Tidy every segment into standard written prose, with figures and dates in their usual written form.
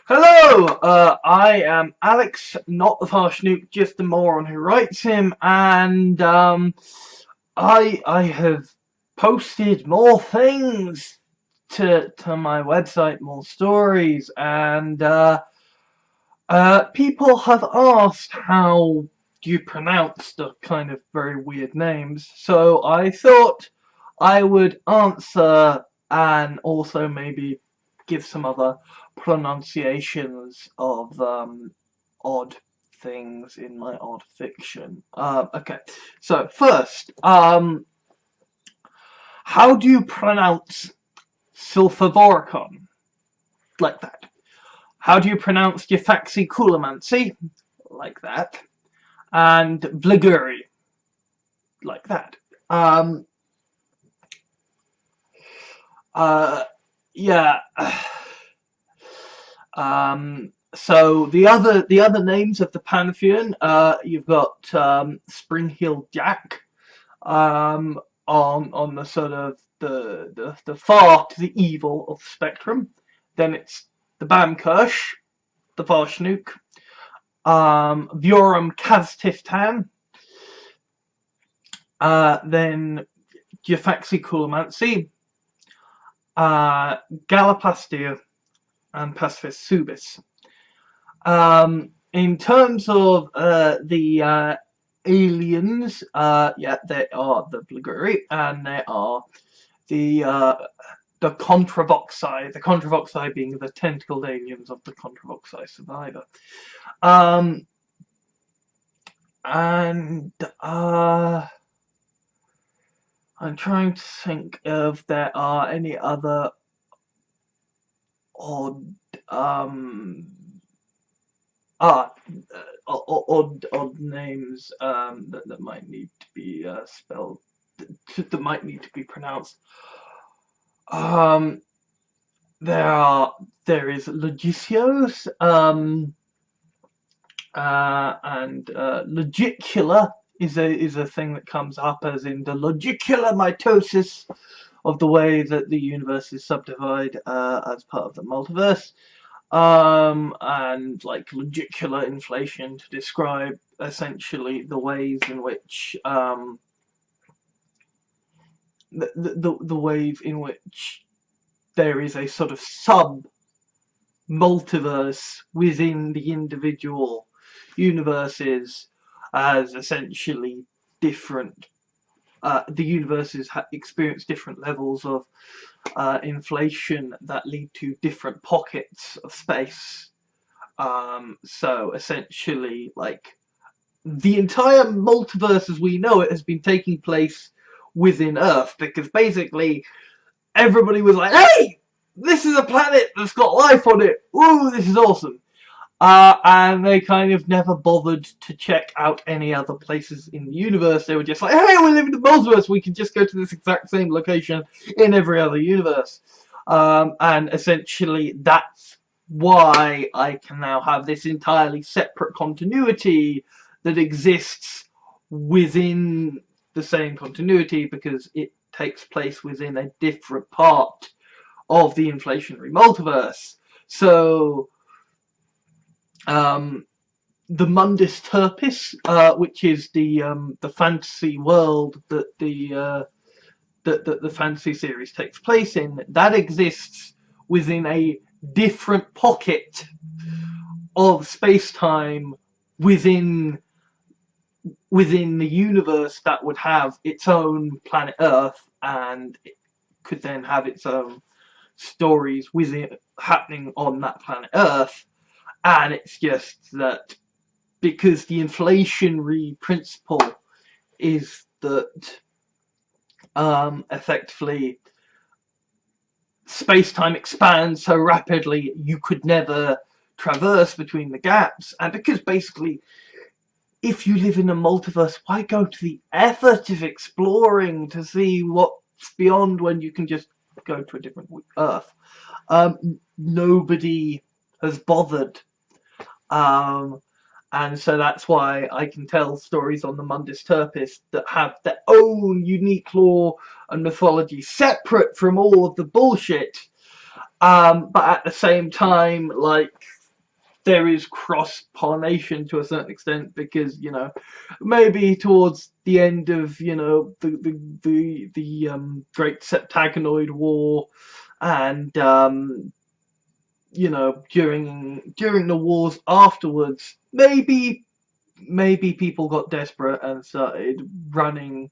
Hello, I am Alex, not the Farsnoop, just the moron who writes him, and I have posted more things to my website, more stories, and people have asked how do you pronounce the kind of very weird names, so I thought I would answer and also maybe give some other pronunciations of odd things in my odd fiction. Okay, so first, how do you pronounce sulfavoricon? Like that. How do you pronounce Defaxiculamancy? Like that. And Vliguri? Like that. Uh, yeah. So the other names of the pantheon, you've got Spring-Heeled Jack, on the sort of the far to the evil of the spectrum. Then it's the Bamkirsch, the Varshnuk, Viorum Kaztiftan, then Geofaxiculamancy, Galapastia, and Pacifist Subis. In terms of the aliens, yeah, they are the Vliguri, and they are the Contravoxi. The Contravoxi being the tentacled aliens of the Contravoxi survivor. And I'm trying to think if there are any other odd odd names that might need to be spelled, that might need to be pronounced. There is Logicios, and Logicula is a thing that comes up, as in the logicular mitosis of the way that the universe is subdivided as part of the multiverse. And like logicular inflation to describe essentially the ways in which the ways in which there is a sort of sub multiverse within the individual universes, as essentially different the universes experience different levels of inflation that lead to different pockets of space. So essentially, like, the entire multiverse as we know it has been taking place within Earth, because basically everybody was like, hey, this is a planet that's got life on it, woo, this is awesome. And they kind of never bothered to check out any other places in the universe. They were just like, hey, we live in the multiverse, we can just go to this exact same location in every other universe. And essentially that's why I can now have this entirely separate continuity that exists within the same continuity, because it takes place within a different part of the inflationary multiverse. So the Mundus Turpis, which is the fantasy world that the fantasy series takes place in, that exists within a different pocket of space-time within the universe that would have its own planet Earth, and it could then have its own stories happening on that planet Earth. And it's just that because the inflationary principle is that effectively space-time expands so rapidly you could never traverse between the gaps, and because basically if you live in a multiverse, why go to the effort of exploring to see what's beyond when you can just go to a different Earth? Nobody has bothered. And so that's why I can tell stories on the Mundus Turpis that have their own unique lore and mythology separate from all of the bullshit. But at the same time, like, there is cross-pollination to a certain extent, because maybe towards the end of the Great Septagonoid War, and during the wars afterwards, maybe people got desperate and started running,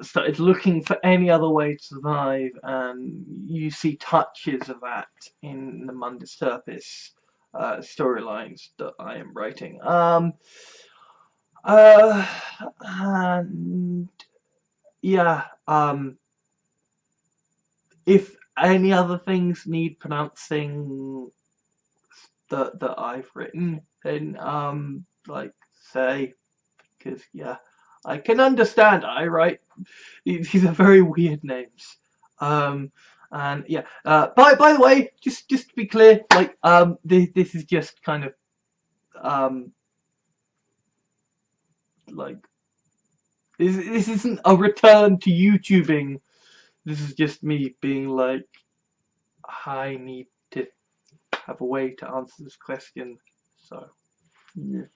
started looking for any other way to survive, and you see touches of that in the Mundus Turpis storylines that I am writing. And yeah, if any other things need pronouncing that I've written, then like say, because yeah, I can understand. I write these are very weird names. And yeah. By the way, just to be clear, like this is just kind of like this isn't a return to YouTubing. This is just me being like, I need to have a way to answer this question. So yeah.